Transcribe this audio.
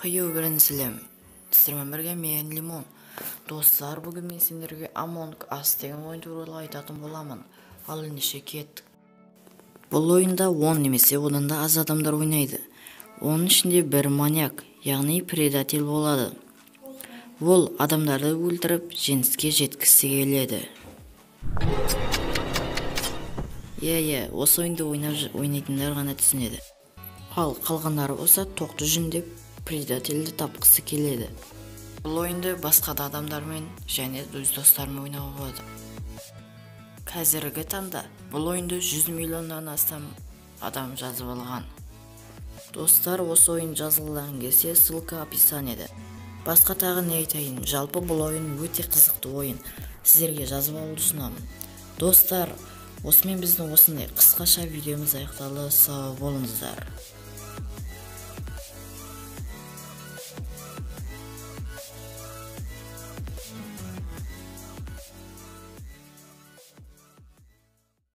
Хайо біріншілем. Сіздермен бірге мен Лимон. Достар, бүгін мен сендерге Among Us деген ойын туралы айтатын боламын. Ал ендеше кеттік. Бұл ойында 10 немесе одан да аз адамдар ойнайды. Оның ішінде бір маньяк, яғни предатель болады. Ол адамдарды өлтіріп, жеңіске жеткісі келеді. Осы ойынды ойнайтындар ғана түсінеді. Ал қалғандары болса тоқты жүндеп предательді тапқысы келеді. Бұл ойынды басқа да адамдармен және өз достарымен ойнауға болады. Қазіргі таңда бұл ойынды 100 миллионнан астам адам жазып алған. Достар, осы ойын жазылған келсе ссылка описаниеде. Басқа тағы не айтайын, жалпы бұл ойын өте қызықты ойын. Сіздерге жазып алуды ұсынамын. Достар, осымен біздің осындай қысқаша видеомыз аяқталды. Сау болыңыздар.